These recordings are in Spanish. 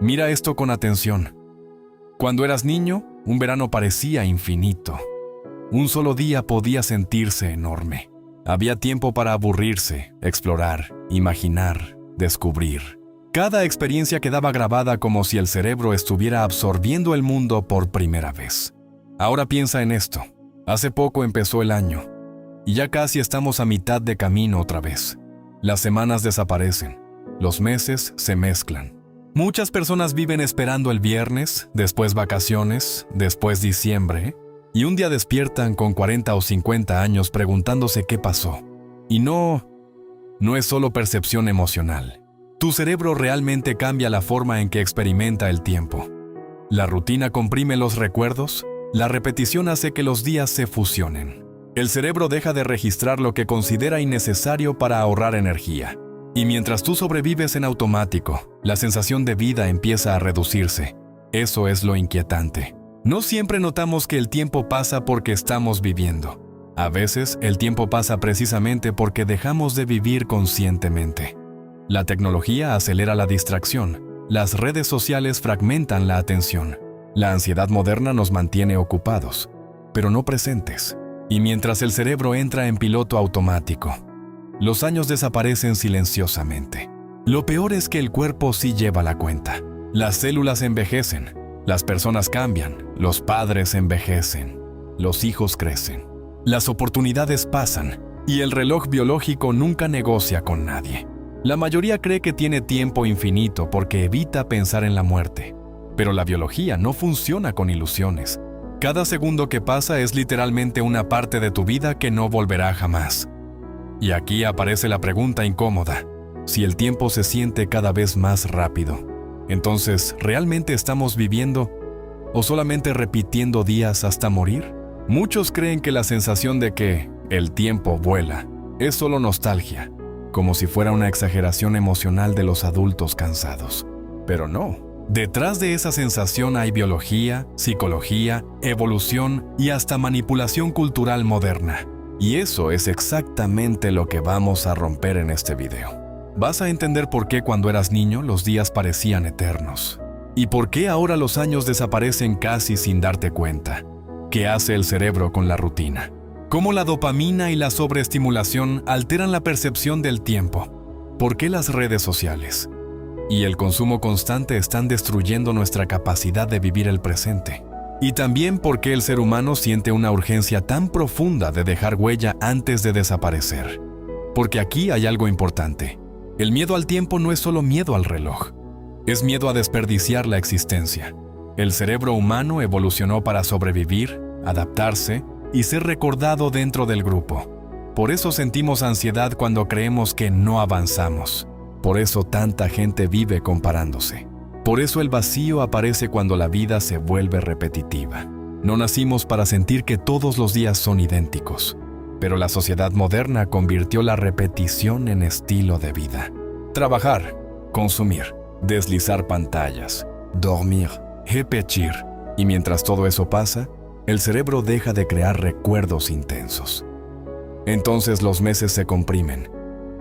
Mira esto con atención. Cuando eras niño, un verano parecía infinito. Un solo día podía sentirse enorme. Había tiempo para aburrirse, explorar, imaginar, descubrir. Cada experiencia quedaba grabada como si el cerebro estuviera absorbiendo el mundo por primera vez. Ahora piensa en esto. Hace poco empezó el año, y ya casi estamos a mitad de camino otra vez. Las semanas desaparecen, los meses se mezclan. Muchas personas viven esperando el viernes, después vacaciones, después diciembre, y un día despiertan con 40 o 50 años preguntándose qué pasó. Y no es solo percepción emocional. Tu cerebro realmente cambia la forma en que experimenta el tiempo. La rutina comprime los recuerdos, la repetición hace que los días se fusionen. El cerebro deja de registrar lo que considera innecesario para ahorrar energía. Y mientras tú sobrevives en automático, la sensación de vida empieza a reducirse. Eso es lo inquietante. No siempre notamos que el tiempo pasa porque estamos viviendo. A veces, el tiempo pasa precisamente porque dejamos de vivir conscientemente. La tecnología acelera la distracción. Las redes sociales fragmentan la atención. La ansiedad moderna nos mantiene ocupados, pero no presentes. Y mientras el cerebro entra en piloto automático, los años desaparecen silenciosamente. Lo peor es que el cuerpo sí lleva la cuenta. Las células envejecen, las personas cambian, los padres envejecen, los hijos crecen. Las oportunidades pasan y el reloj biológico nunca negocia con nadie. La mayoría cree que tiene tiempo infinito porque evita pensar en la muerte. Pero la biología no funciona con ilusiones. Cada segundo que pasa es literalmente una parte de tu vida que no volverá jamás. Y aquí aparece la pregunta incómoda. Si el tiempo se siente cada vez más rápido, entonces, ¿realmente estamos viviendo o solamente repitiendo días hasta morir? Muchos creen que la sensación de que el tiempo vuela es solo nostalgia, como si fuera una exageración emocional de los adultos cansados. Pero no. Detrás de esa sensación hay biología, psicología, evolución y hasta manipulación cultural moderna. Y eso es exactamente lo que vamos a romper en este video. Vas a entender por qué cuando eras niño los días parecían eternos. Y por qué ahora los años desaparecen casi sin darte cuenta. ¿Qué hace el cerebro con la rutina? ¿Cómo la dopamina y la sobreestimulación alteran la percepción del tiempo? ¿Por qué las redes sociales y el consumo constante están destruyendo nuestra capacidad de vivir el presente? Y también por qué el ser humano siente una urgencia tan profunda de dejar huella antes de desaparecer. Porque aquí hay algo importante. El miedo al tiempo no es solo miedo al reloj. Es miedo a desperdiciar la existencia. El cerebro humano evolucionó para sobrevivir, adaptarse y ser recordado dentro del grupo. Por eso sentimos ansiedad cuando creemos que no avanzamos. Por eso tanta gente vive comparándose. Por eso el vacío aparece cuando la vida se vuelve repetitiva. No nacimos para sentir que todos los días son idénticos, pero la sociedad moderna convirtió la repetición en estilo de vida. Trabajar, consumir, deslizar pantallas, dormir, repetir. Y mientras todo eso pasa, el cerebro deja de crear recuerdos intensos. Entonces los meses se comprimen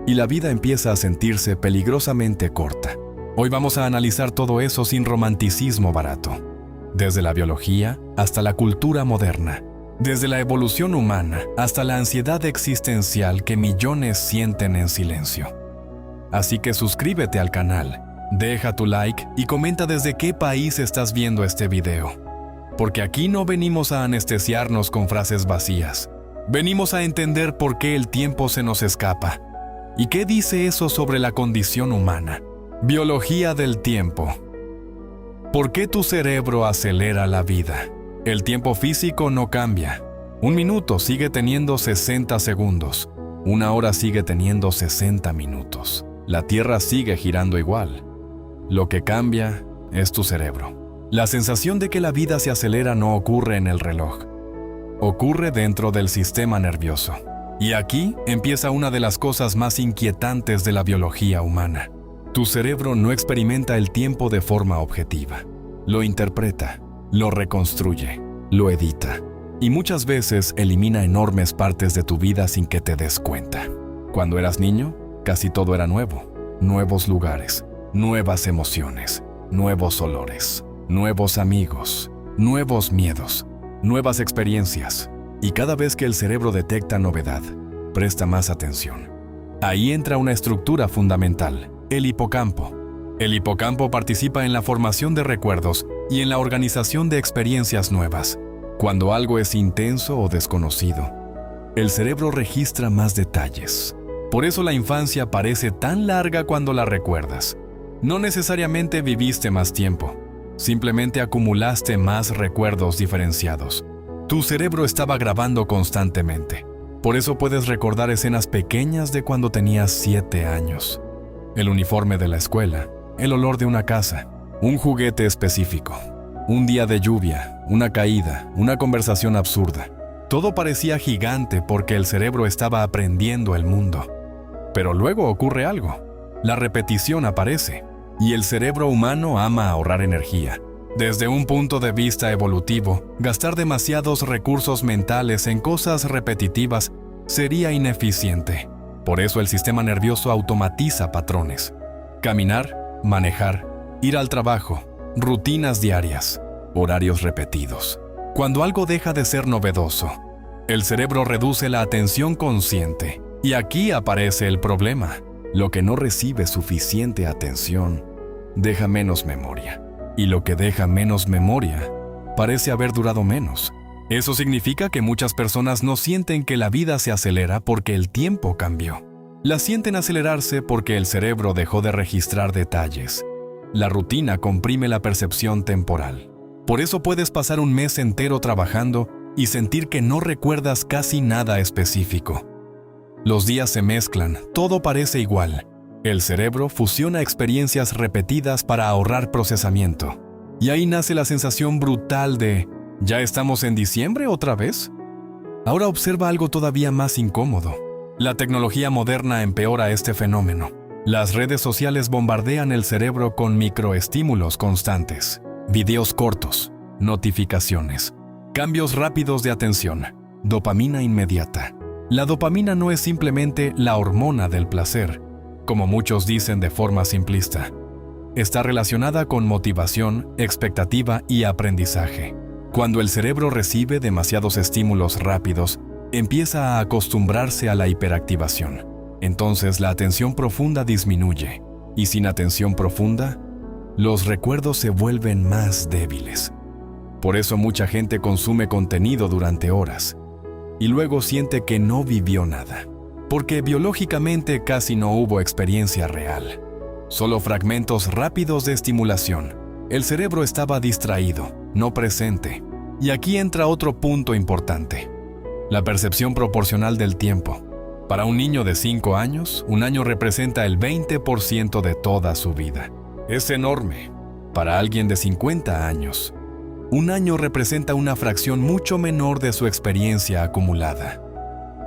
y la vida empieza a sentirse peligrosamente corta. Hoy vamos a analizar todo eso sin romanticismo barato. Desde la biología hasta la cultura moderna. Desde la evolución humana hasta la ansiedad existencial que millones sienten en silencio. Así que suscríbete al canal, deja tu like y comenta desde qué país estás viendo este video. Porque aquí no venimos a anestesiarnos con frases vacías. Venimos a entender por qué el tiempo se nos escapa. ¿Y qué dice eso sobre la condición humana? Biología del tiempo. ¿Por qué tu cerebro acelera la vida? El tiempo físico no cambia. Un minuto sigue teniendo 60 segundos. Una hora sigue teniendo 60 minutos. La Tierra sigue girando igual. Lo que cambia es tu cerebro. La sensación de que la vida se acelera no ocurre en el reloj. Ocurre dentro del sistema nervioso. Y aquí empieza una de las cosas más inquietantes de la biología humana. Tu cerebro no experimenta el tiempo de forma objetiva. Lo interpreta, lo reconstruye, lo edita. Y muchas veces elimina enormes partes de tu vida sin que te des cuenta. Cuando eras niño, casi todo era nuevo. Nuevos lugares, nuevas emociones. nuevos olores, nuevos amigos, nuevos miedos, nuevas experiencias. Y cada vez que el cerebro detecta novedad, presta más atención. Ahí entra una estructura fundamental, el hipocampo. El hipocampo participa en la formación de recuerdos y en la organización de experiencias nuevas. Cuando algo es intenso o desconocido, el cerebro registra más detalles. Por eso la infancia parece tan larga cuando la recuerdas. No necesariamente viviste más tiempo, simplemente acumulaste más recuerdos diferenciados. Tu cerebro estaba grabando constantemente. Por eso puedes recordar escenas pequeñas de cuando tenías 7 años. El uniforme de la escuela, el olor de una casa, un juguete específico, un día de lluvia, una caída, una conversación absurda. Todo parecía gigante porque el cerebro estaba aprendiendo el mundo. Pero luego ocurre algo. La repetición aparece, y el cerebro humano ama ahorrar energía. Desde un punto de vista evolutivo, gastar demasiados recursos mentales en cosas repetitivas sería ineficiente. Por eso el sistema nervioso automatiza patrones. Caminar, manejar, ir al trabajo, rutinas diarias, horarios repetidos. Cuando algo deja de ser novedoso, el cerebro reduce la atención consciente. Y aquí aparece el problema. Lo que no recibe suficiente atención deja menos memoria. Y lo que deja menos memoria parece haber durado menos. Eso significa que muchas personas no sienten que la vida se acelera porque el tiempo cambió. La sienten acelerarse porque el cerebro dejó de registrar detalles. La rutina comprime la percepción temporal. Por eso puedes pasar un mes entero trabajando y sentir que no recuerdas casi nada específico. Los días se mezclan, todo parece igual. El cerebro fusiona experiencias repetidas para ahorrar procesamiento. Y ahí nace la sensación brutal de ¿ya estamos en diciembre otra vez? Ahora observa algo todavía más incómodo. La tecnología moderna empeora este fenómeno. Las redes sociales bombardean el cerebro con microestímulos constantes, videos cortos, notificaciones, cambios rápidos de atención, dopamina inmediata. La dopamina no es simplemente la hormona del placer, como muchos dicen de forma simplista. Está relacionada con motivación, expectativa y aprendizaje. Cuando el cerebro recibe demasiados estímulos rápidos, empieza a acostumbrarse a la hiperactivación. Entonces la atención profunda disminuye, y sin atención profunda, los recuerdos se vuelven más débiles. Por eso mucha gente consume contenido durante horas, y luego siente que no vivió nada, porque biológicamente casi no hubo experiencia real. Solo fragmentos rápidos de estimulación. El cerebro estaba distraído, no presente. Y aquí entra otro punto importante: la percepción proporcional del tiempo. Para un niño de 5 años, un año representa el 20% de toda su vida. Es enorme. Para alguien de 50 años, un año representa una fracción mucho menor de su experiencia acumulada.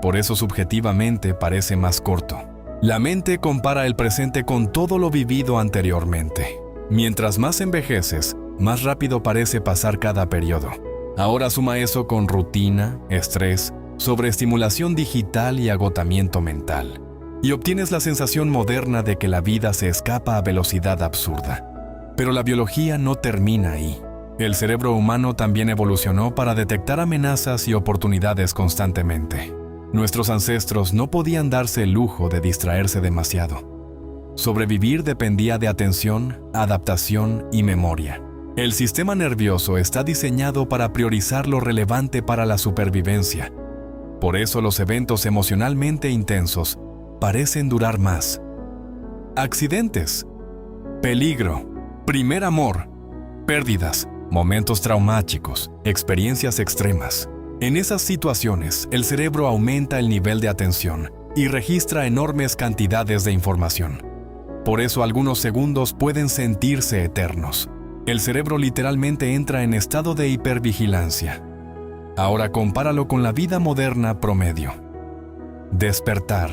Por eso subjetivamente parece más corto. La mente compara el presente con todo lo vivido anteriormente. Mientras más envejeces, más rápido parece pasar cada periodo. Ahora suma eso con rutina, estrés, sobreestimulación digital y agotamiento mental. Y obtienes la sensación moderna de que la vida se escapa a velocidad absurda. Pero la biología no termina ahí. El cerebro humano también evolucionó para detectar amenazas y oportunidades constantemente. Nuestros ancestros no podían darse el lujo de distraerse demasiado. Sobrevivir dependía de atención, adaptación y memoria. El sistema nervioso está diseñado para priorizar lo relevante para la supervivencia. Por eso los eventos emocionalmente intensos parecen durar más. Accidentes, peligro, primer amor, pérdidas, momentos traumáticos, experiencias extremas. En esas situaciones, el cerebro aumenta el nivel de atención y registra enormes cantidades de información. Por eso algunos segundos pueden sentirse eternos. El cerebro literalmente entra en estado de hipervigilancia. Ahora compáralo con la vida moderna promedio. Despertar,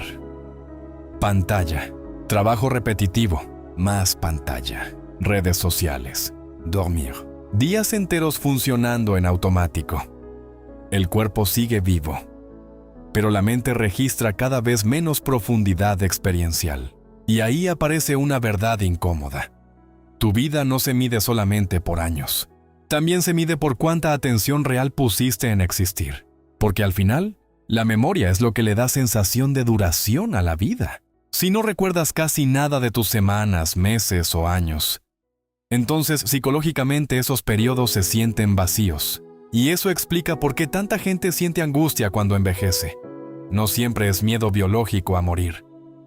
pantalla, trabajo repetitivo, más pantalla, redes sociales, dormir. Días enteros funcionando en automático. El cuerpo sigue vivo, pero la mente registra cada vez menos profundidad experiencial. Y ahí aparece una verdad incómoda. Tu vida no se mide solamente por años. También se mide por cuánta atención real pusiste en existir. Porque al final, la memoria es lo que le da sensación de duración a la vida. Si no recuerdas casi nada de tus semanas, meses o años, entonces psicológicamente esos periodos se sienten vacíos. Y eso explica por qué tanta gente siente angustia cuando envejece. No siempre es miedo biológico a morir.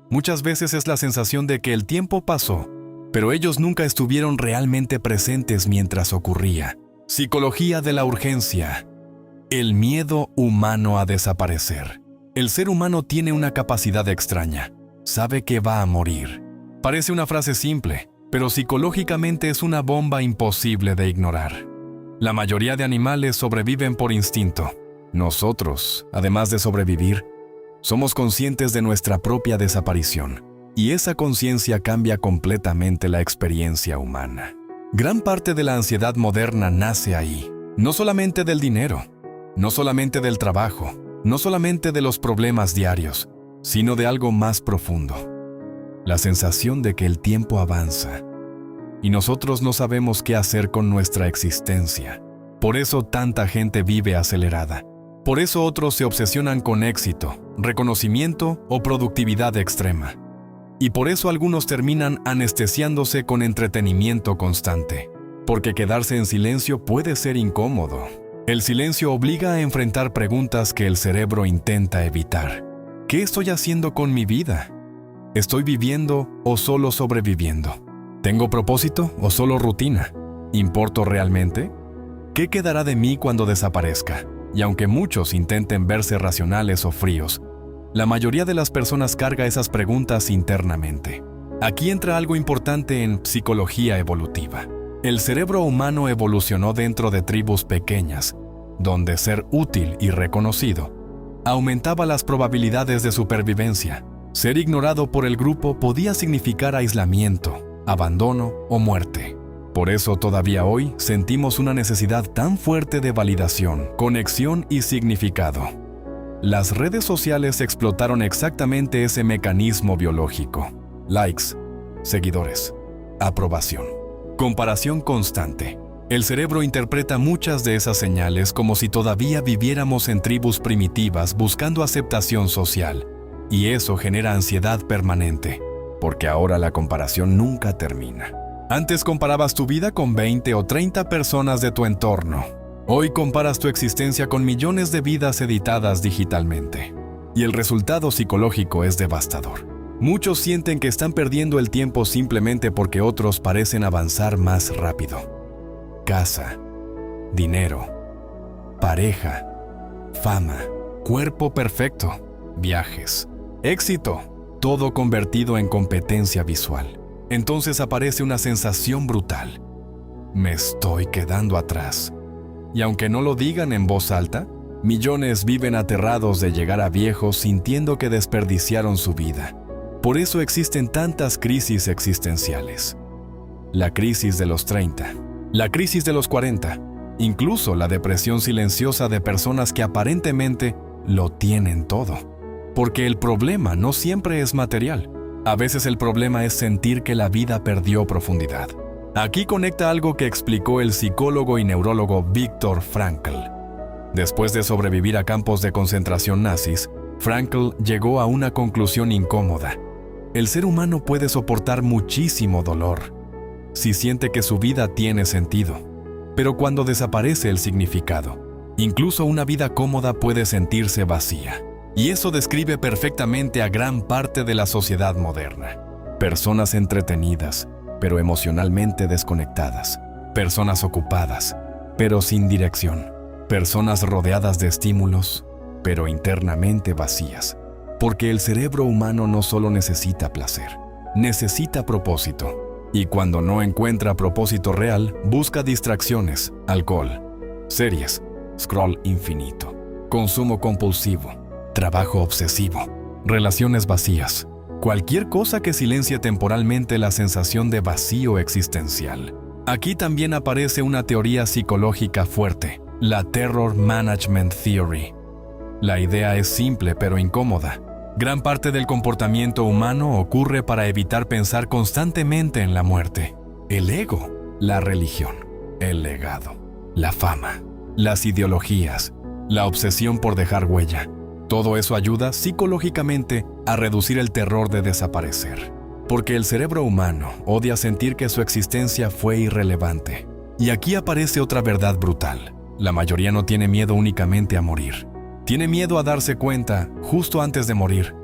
Muchas veces es la sensación de que el tiempo pasó, pero ellos nunca estuvieron realmente presentes mientras ocurría. Psicología de la urgencia. El miedo humano a desaparecer. El ser humano tiene una capacidad extraña. Sabe que va a morir. Parece una frase simple, pero psicológicamente es una bomba imposible de ignorar. La mayoría de animales sobreviven por instinto. Nosotros, además de sobrevivir, somos conscientes de nuestra propia desaparición. Y esa conciencia cambia completamente la experiencia humana. Gran parte de la ansiedad moderna nace ahí. No solamente del dinero, no solamente del trabajo, no solamente de los problemas diarios, sino de algo más profundo. La sensación de que el tiempo avanza y nosotros no sabemos qué hacer con nuestra existencia. Por eso tanta gente vive acelerada. Por eso otros se obsesionan con éxito, reconocimiento o productividad extrema. Y por eso algunos terminan anestesiándose con entretenimiento constante. Porque quedarse en silencio puede ser incómodo. El silencio obliga a enfrentar preguntas que el cerebro intenta evitar. ¿Qué estoy haciendo con mi vida? ¿Estoy viviendo o solo sobreviviendo? ¿Tengo propósito o solo rutina? ¿Importo realmente? ¿Qué quedará de mí cuando desaparezca? Y aunque muchos intenten verse racionales o fríos, la mayoría de las personas carga esas preguntas internamente. Aquí entra algo importante en psicología evolutiva. El cerebro humano evolucionó dentro de tribus pequeñas, donde ser útil y reconocido aumentaba las probabilidades de supervivencia. Ser ignorado por el grupo podía significar aislamiento, abandono o muerte. Por eso todavía hoy sentimos una necesidad tan fuerte de validación, conexión y significado. Las redes sociales explotaron exactamente ese mecanismo biológico. Likes, seguidores, aprobación, comparación constante. El cerebro interpreta muchas de esas señales como si todavía viviéramos en tribus primitivas buscando aceptación social. Y eso genera ansiedad permanente, porque ahora la comparación nunca termina. Antes comparabas tu vida con 20 o 30 personas de tu entorno. Hoy comparas tu existencia con millones de vidas editadas digitalmente. Y el resultado psicológico es devastador. Muchos sienten que están perdiendo el tiempo simplemente porque otros parecen avanzar más rápido. Casa, dinero, pareja, fama, cuerpo perfecto, viajes, éxito, todo convertido en competencia visual. Entonces aparece una sensación brutal. Me estoy quedando atrás. Y aunque no lo digan en voz alta, millones viven aterrados de llegar a viejos sintiendo que desperdiciaron su vida. Por eso existen tantas crisis existenciales. La crisis de los 30, la crisis de los 40, incluso la depresión silenciosa de personas que aparentemente lo tienen todo. Porque el problema no siempre es material. A veces el problema es sentir que la vida perdió profundidad. Aquí conecta algo que explicó el psicólogo y neurólogo Viktor Frankl. Después de sobrevivir a campos de concentración nazis, Frankl llegó a una conclusión incómoda. El ser humano puede soportar muchísimo dolor si siente que su vida tiene sentido. Pero cuando desaparece el significado, incluso una vida cómoda puede sentirse vacía. Y eso describe perfectamente a gran parte de la sociedad moderna. Personas entretenidas, pero emocionalmente desconectadas. Personas ocupadas, pero sin dirección. Personas rodeadas de estímulos, pero internamente vacías. Porque el cerebro humano no solo necesita placer, necesita propósito. Y cuando no encuentra propósito real, busca distracciones, alcohol, series, scroll infinito, consumo compulsivo, trabajo obsesivo, relaciones vacías, cualquier cosa que silencie temporalmente la sensación de vacío existencial. Aquí también aparece una teoría psicológica fuerte, la Terror Management Theory. La idea es simple pero incómoda. Gran parte del comportamiento humano ocurre para evitar pensar constantemente en la muerte. el ego, la religión, el legado, la fama, las ideologías, la obsesión por dejar huella. Todo eso ayuda psicológicamente a reducir el terror de desaparecer. Porque el cerebro humano odia sentir que su existencia fue irrelevante. Y aquí aparece otra verdad brutal. La mayoría no tiene miedo únicamente a morir. Tiene miedo a darse cuenta, justo antes de morir,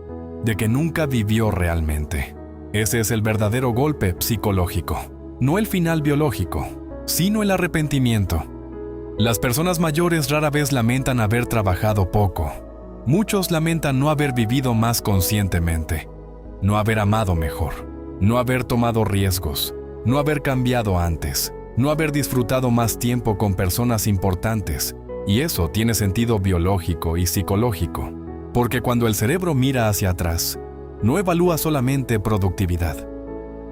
de que nunca vivió realmente. Ese es el verdadero golpe psicológico. No el final biológico, sino el arrepentimiento. Las personas mayores rara vez lamentan haber trabajado poco. Muchos lamentan no haber vivido más conscientemente, no haber amado mejor, no haber tomado riesgos, no haber cambiado antes, no haber disfrutado más tiempo con personas importantes. Y eso tiene sentido biológico y psicológico, porque cuando el cerebro mira hacia atrás, no evalúa solamente productividad,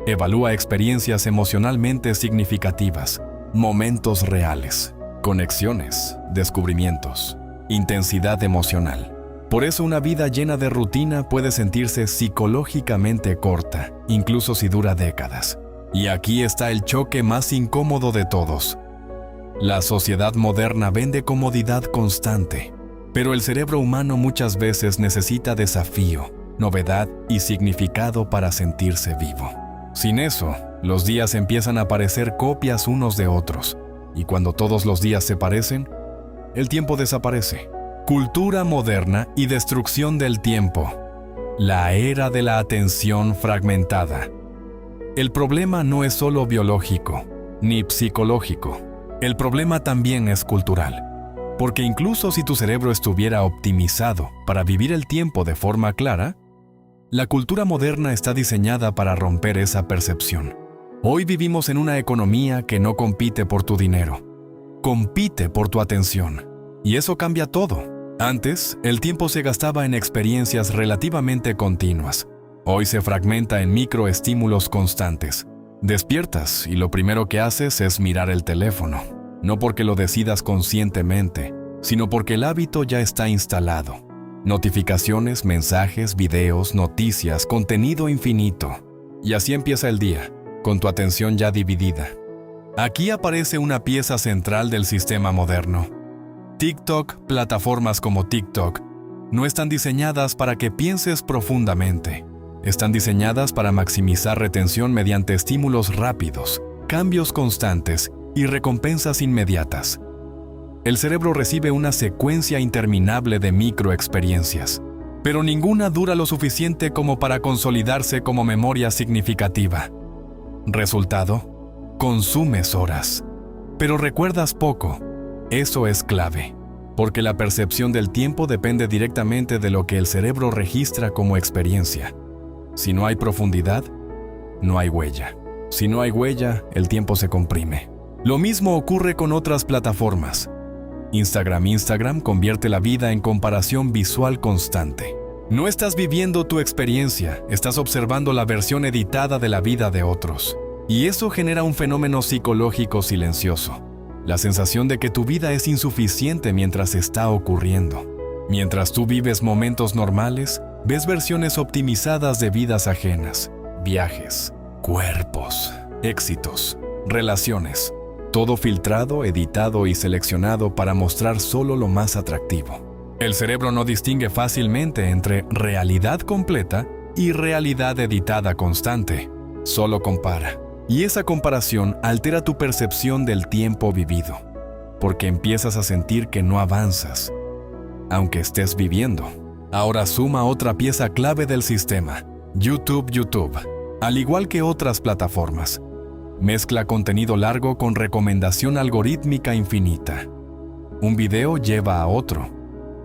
evalúa experiencias emocionalmente significativas, momentos reales, conexiones, descubrimientos, intensidad emocional. Por eso una vida llena de rutina puede sentirse psicológicamente corta, incluso si dura décadas. Y aquí está el choque más incómodo de todos. La sociedad moderna vende comodidad constante, pero el cerebro humano muchas veces necesita desafío, novedad y significado para sentirse vivo. Sin eso, los días empiezan a parecer copias unos de otros, y cuando todos los días se parecen, el tiempo desaparece. Cultura moderna y destrucción del tiempo. La era de la atención fragmentada. El problema no es solo biológico, ni psicológico. El problema también es cultural. Porque incluso si tu cerebro estuviera optimizado para vivir el tiempo de forma clara, la cultura moderna está diseñada para romper esa percepción. Hoy vivimos en una economía que no compite por tu dinero, compite por tu atención. Y eso cambia todo. Antes, el tiempo se gastaba en experiencias relativamente continuas. Hoy se fragmenta en microestímulos constantes. Despiertas y lo primero que haces es mirar el teléfono. No porque lo decidas conscientemente, sino porque el hábito ya está instalado. Notificaciones, mensajes, videos, noticias, contenido infinito. Y así empieza el día, con tu atención ya dividida. Aquí aparece una pieza central del sistema moderno. TikTok, plataformas como TikTok, no están diseñadas para que pienses profundamente. Están diseñadas para maximizar retención mediante estímulos rápidos, cambios constantes y recompensas inmediatas. El cerebro recibe una secuencia interminable de microexperiencias, pero ninguna dura lo suficiente como para consolidarse como memoria significativa. Resultado: consumes horas, pero recuerdas poco. Eso es clave, porque la percepción del tiempo depende directamente de lo que el cerebro registra como experiencia. Si no hay profundidad, no hay huella. Si no hay huella, el tiempo se comprime. Lo mismo ocurre con otras plataformas. Instagram convierte la vida en comparación visual constante. No estás viviendo tu experiencia, estás observando la versión editada de la vida de otros. Y eso genera un fenómeno psicológico silencioso. La sensación de que tu vida es insuficiente mientras está ocurriendo. Mientras tú vives momentos normales, ves versiones optimizadas de vidas ajenas, viajes, cuerpos, éxitos, relaciones. Todo filtrado, editado y seleccionado para mostrar solo lo más atractivo. El cerebro no distingue fácilmente entre realidad completa y realidad editada constante. Solo compara. Y esa comparación altera tu percepción del tiempo vivido, porque empiezas a sentir que no avanzas, aunque estés viviendo. Ahora suma otra pieza clave del sistema, YouTube. Al igual que otras plataformas, mezcla contenido largo con recomendación algorítmica infinita. Un video lleva a otro,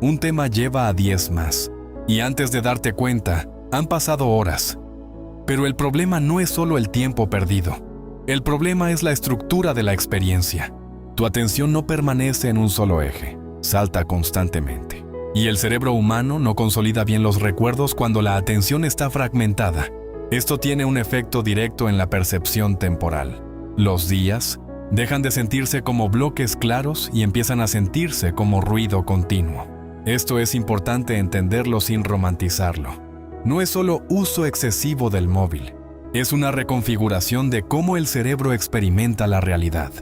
un tema lleva a 10 más, y antes de darte cuenta, han pasado horas. Pero el problema no es solo el tiempo perdido. El problema es la estructura de la experiencia. Tu atención no permanece en un solo eje, salta constantemente. Y el cerebro humano no consolida bien los recuerdos cuando la atención está fragmentada. Esto tiene un efecto directo en la percepción temporal. Los días dejan de sentirse como bloques claros y empiezan a sentirse como ruido continuo. Esto es importante entenderlo sin romantizarlo. No es solo uso excesivo del móvil, Es una reconfiguración de cómo el cerebro experimenta la realidad.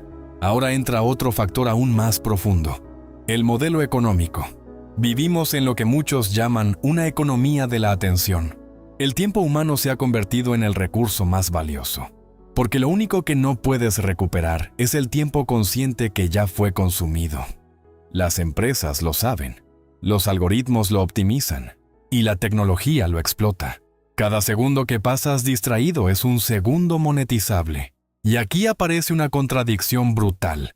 Ahora entra otro factor aún más profundo: el modelo económico. Vivimos en lo que muchos llaman una economía de la atención. El tiempo humano se ha convertido en el recurso más valioso, porque lo único que no puedes recuperar es el tiempo consciente que ya fue consumido. Las empresas lo saben, los algoritmos lo optimizan y la tecnología lo explota. Cada segundo que pasas distraído es un segundo monetizable. Y aquí aparece una contradicción brutal.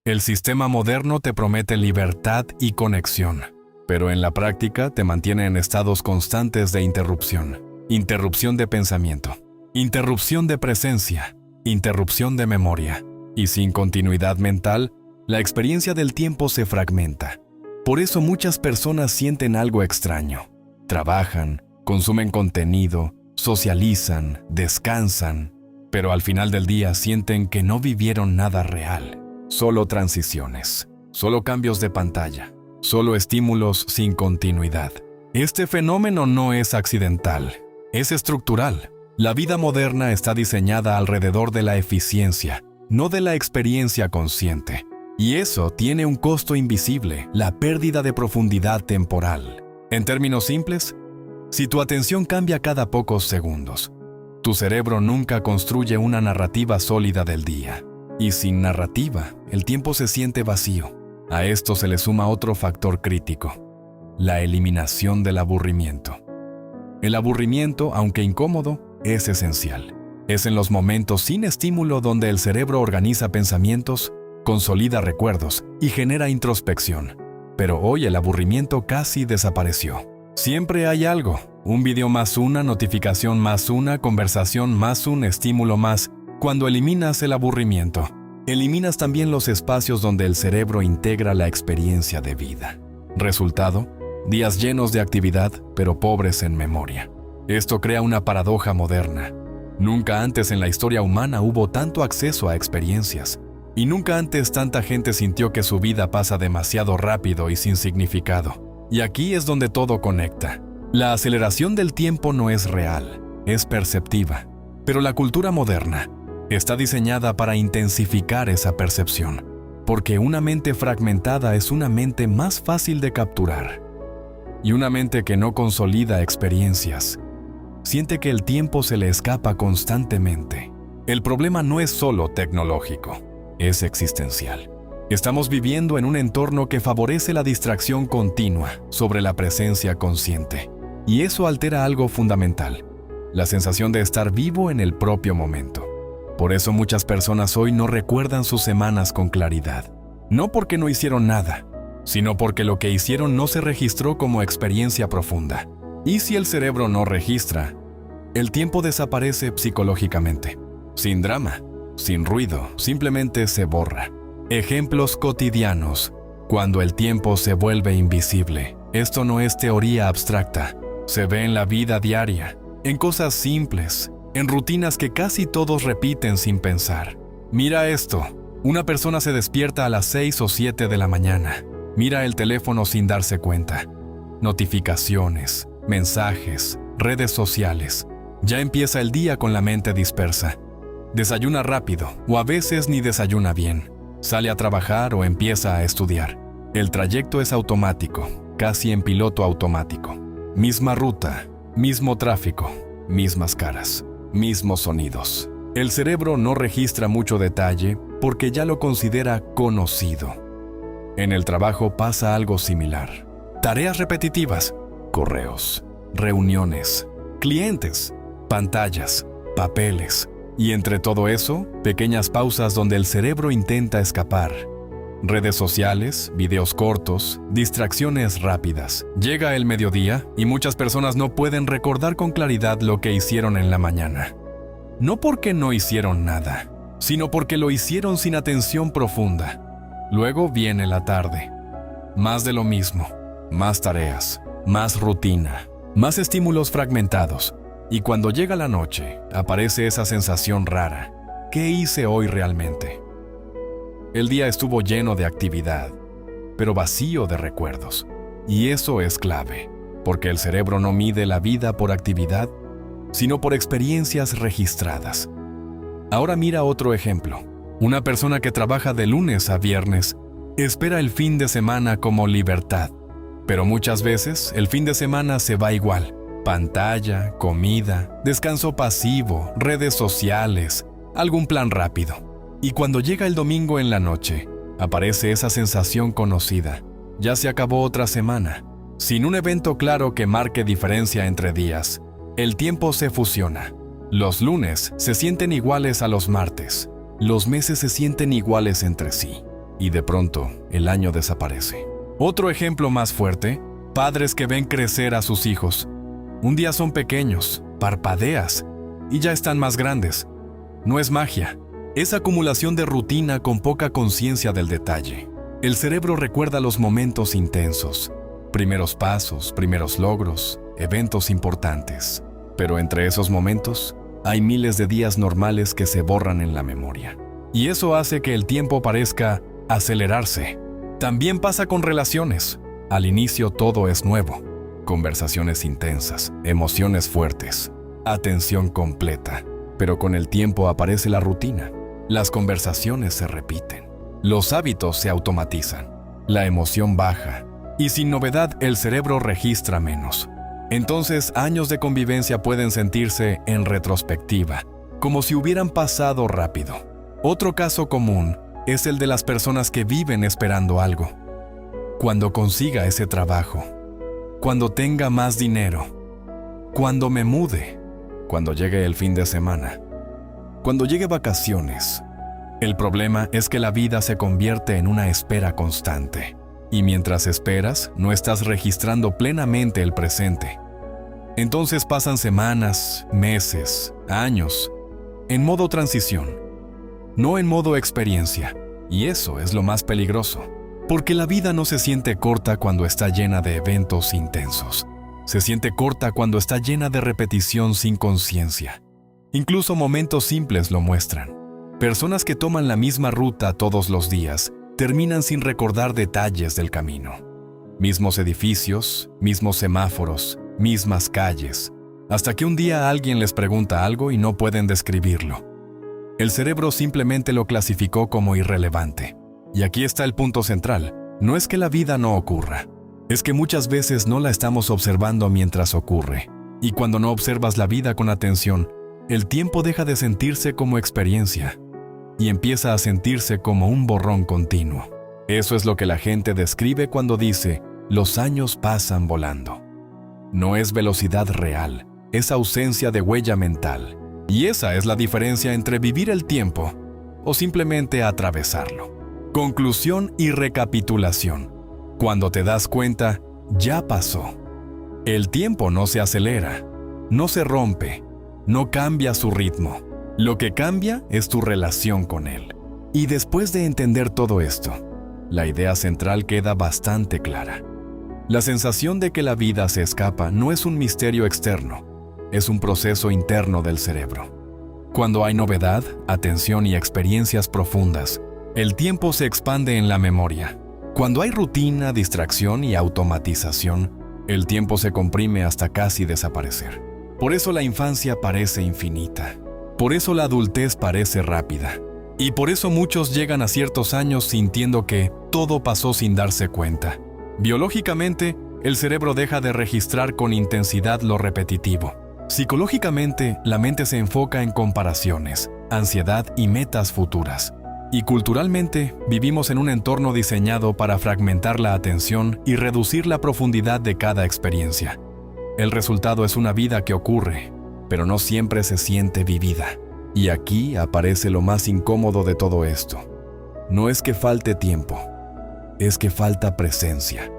El sistema moderno te promete libertad y conexión, pero en la práctica te mantiene en estados constantes de interrupción. Interrupción de pensamiento, interrupción de presencia, interrupción de memoria. Y sin continuidad mental, la experiencia del tiempo se fragmenta. Por eso muchas personas sienten algo extraño. Trabajan, consumen contenido, socializan, descansan, pero al final del día sienten que no vivieron nada real. Solo transiciones, solo cambios de pantalla, solo estímulos sin continuidad. Este fenómeno no es accidental, es estructural. La vida moderna está diseñada alrededor de la eficiencia, no de la experiencia consciente. Y eso tiene un costo invisible: la pérdida de profundidad temporal. En términos simples, si tu atención cambia cada pocos segundos, tu cerebro nunca construye una narrativa sólida del día. Y sin narrativa, el tiempo se siente vacío. A esto se le suma otro factor crítico: la eliminación del aburrimiento. El aburrimiento, aunque incómodo, es esencial. Es en los momentos sin estímulo donde el cerebro organiza pensamientos, consolida recuerdos y genera introspección. Pero hoy el aburrimiento casi desapareció. Siempre hay algo: un video más, una notificación más, una conversación más, un estímulo más. Cuando eliminas el aburrimiento, eliminas también los espacios donde el cerebro integra la experiencia de vida. Resultado: días llenos de actividad, pero pobres en memoria. Esto crea una paradoja moderna. Nunca antes en la historia humana hubo tanto acceso a experiencias. Y nunca antes tanta gente sintió que su vida pasa demasiado rápido y sin significado. Y aquí es donde todo conecta. La aceleración del tiempo no es real, es perceptiva. Pero la cultura moderna está diseñada para intensificar esa percepción, porque una mente fragmentada es una mente más fácil de capturar. Y una mente que no consolida experiencias siente que el tiempo se le escapa constantemente. El problema no es solo tecnológico, es existencial. Estamos viviendo en un entorno que favorece la distracción continua sobre la presencia consciente. Y eso altera algo fundamental: la sensación de estar vivo en el propio momento. Por eso muchas personas hoy no recuerdan sus semanas con claridad. No porque no hicieron nada, sino porque lo que hicieron no se registró como experiencia profunda. Y si el cerebro no registra, el tiempo desaparece psicológicamente. Sin drama, sin ruido, simplemente se borra. Ejemplos cotidianos: cuando el tiempo se vuelve invisible. Esto no es teoría abstracta. Se ve en la vida diaria, en cosas simples, en rutinas que casi todos repiten sin pensar. Mira esto: una persona se despierta a las 6 o 7 de la mañana. Mira el teléfono sin darse cuenta. Notificaciones, mensajes, redes sociales. Ya empieza el día con la mente dispersa. Desayuna rápido, o a veces ni desayuna bien. Sale a trabajar o empieza a estudiar. El trayecto es automático, casi en piloto automático. Misma ruta, mismo tráfico, mismas caras, mismos sonidos. El cerebro no registra mucho detalle porque ya lo considera conocido. En el trabajo pasa algo similar. Tareas repetitivas, correos, reuniones, clientes, pantallas, papeles. Y entre todo eso, pequeñas pausas donde el cerebro intenta escapar. Redes sociales, videos cortos, distracciones rápidas. Llega el mediodía y muchas personas no pueden recordar con claridad lo que hicieron en la mañana. No porque no hicieron nada, sino porque lo hicieron sin atención profunda. Luego viene la tarde. Más de lo mismo, más tareas, más rutina, más estímulos fragmentados. Y cuando llega la noche, aparece esa sensación rara. ¿Qué hice hoy realmente? El día estuvo lleno de actividad, pero vacío de recuerdos. Y eso es clave, porque el cerebro no mide la vida por actividad, sino por experiencias registradas. Ahora mira otro ejemplo. Una persona que trabaja de lunes a viernes espera el fin de semana como libertad, pero muchas veces el fin de semana se va igual. Pantalla, comida, descanso pasivo, redes sociales, algún plan rápido. Y cuando llega el domingo en la noche, aparece esa sensación conocida. Ya se acabó otra semana. Sin un evento claro que marque diferencia entre días, el tiempo se fusiona. Los lunes se sienten iguales a los martes. Los meses se sienten iguales entre sí. Y de pronto, el año desaparece. Otro ejemplo más fuerte, padres que ven crecer a sus hijos. Un día son pequeños, parpadeas, y ya están más grandes. No es magia, es acumulación de rutina con poca conciencia del detalle. El cerebro recuerda los momentos intensos, primeros pasos, primeros logros, eventos importantes. Pero entre esos momentos, hay miles de días normales que se borran en la memoria. Y eso hace que el tiempo parezca acelerarse. También pasa con relaciones. Al inicio todo es nuevo. Conversaciones intensas, emociones fuertes, atención completa. Pero con el tiempo aparece la rutina. Las conversaciones se repiten. Los hábitos se automatizan. La emoción baja. Y sin novedad el cerebro registra menos. Entonces años de convivencia pueden sentirse en retrospectiva, como si hubieran pasado rápido. Otro caso común es el de las personas que viven esperando algo. Cuando consiga ese trabajo, cuando tenga más dinero, cuando me mude, cuando llegue el fin de semana, cuando llegue vacaciones. El problema es que la vida se convierte en una espera constante. Y mientras esperas, no estás registrando plenamente el presente. Entonces pasan semanas, meses, años, en modo transición, no en modo experiencia. Y eso es lo más peligroso, porque la vida no se siente corta cuando está llena de eventos intensos. Se siente corta cuando está llena de repetición sin conciencia. Incluso momentos simples lo muestran. Personas que toman la misma ruta todos los días terminan sin recordar detalles del camino. Mismos edificios, mismos semáforos, mismas calles, hasta que un día alguien les pregunta algo y no pueden describirlo. El cerebro simplemente lo clasificó como irrelevante. Y aquí está el punto central. No es que la vida no ocurra, es que muchas veces no la estamos observando mientras ocurre. Y cuando no observas la vida con atención, el tiempo deja de sentirse como experiencia y empieza a sentirse como un borrón continuo. Eso es lo que la gente describe cuando dice, los años pasan volando. No es velocidad real, es ausencia de huella mental. Y esa es la diferencia entre vivir el tiempo o simplemente atravesarlo. Conclusión y recapitulación. Cuando te das cuenta, ya pasó. El tiempo no se acelera, no se rompe, no cambia su ritmo. Lo que cambia es tu relación con él. Y después de entender todo esto, la idea central queda bastante clara. La sensación de que la vida se escapa no es un misterio externo, es un proceso interno del cerebro. Cuando hay novedad, atención y experiencias profundas, el tiempo se expande en la memoria. Cuando hay rutina, distracción y automatización, el tiempo se comprime hasta casi desaparecer. Por eso la infancia parece infinita. Por eso la adultez parece rápida. Y por eso muchos llegan a ciertos años sintiendo que todo pasó sin darse cuenta. Biológicamente, el cerebro deja de registrar con intensidad lo repetitivo. Psicológicamente, la mente se enfoca en comparaciones, ansiedad y metas futuras. Y culturalmente, vivimos en un entorno diseñado para fragmentar la atención y reducir la profundidad de cada experiencia. El resultado es una vida que ocurre, pero no siempre se siente vivida. Y aquí aparece lo más incómodo de todo esto. No es que falte tiempo, es que falta presencia,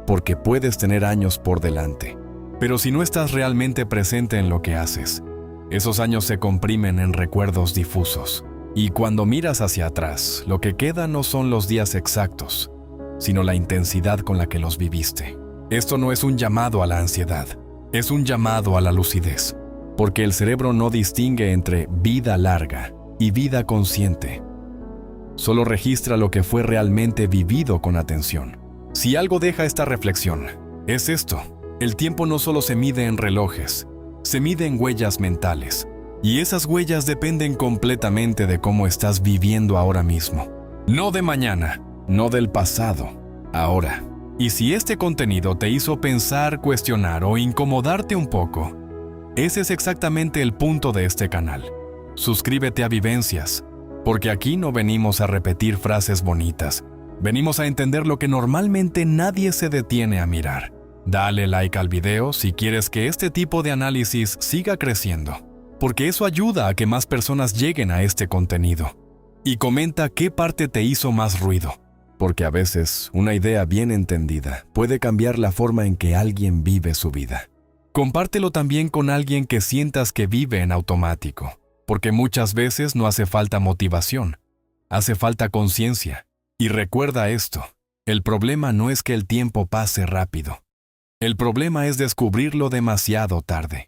porque puedes tener años por delante. Pero si no estás realmente presente en lo que haces, esos años se comprimen en recuerdos difusos. Y cuando miras hacia atrás, lo que queda no son los días exactos, sino la intensidad con la que los viviste. Esto no es un llamado a la ansiedad, es un llamado a la lucidez, porque el cerebro no distingue entre vida larga y vida consciente. Solo registra lo que fue realmente vivido con atención. Si algo deja esta reflexión, es esto: el tiempo no solo se mide en relojes, se mide en huellas mentales. Y esas huellas dependen completamente de cómo estás viviendo ahora mismo. No de mañana, no del pasado, ahora. Y si este contenido te hizo pensar, cuestionar o incomodarte un poco, ese es exactamente el punto de este canal. Suscríbete a Vivencias, porque aquí no venimos a repetir frases bonitas. Venimos a entender lo que normalmente nadie se detiene a mirar. Dale like al video si quieres que este tipo de análisis siga creciendo, porque eso ayuda a que más personas lleguen a este contenido. Y comenta qué parte te hizo más ruido, porque a veces una idea bien entendida puede cambiar la forma en que alguien vive su vida. Compártelo también con alguien que sientas que vive en automático, porque muchas veces no hace falta motivación, hace falta conciencia. Y recuerda esto, el problema no es que el tiempo pase rápido. El problema es descubrirlo demasiado tarde.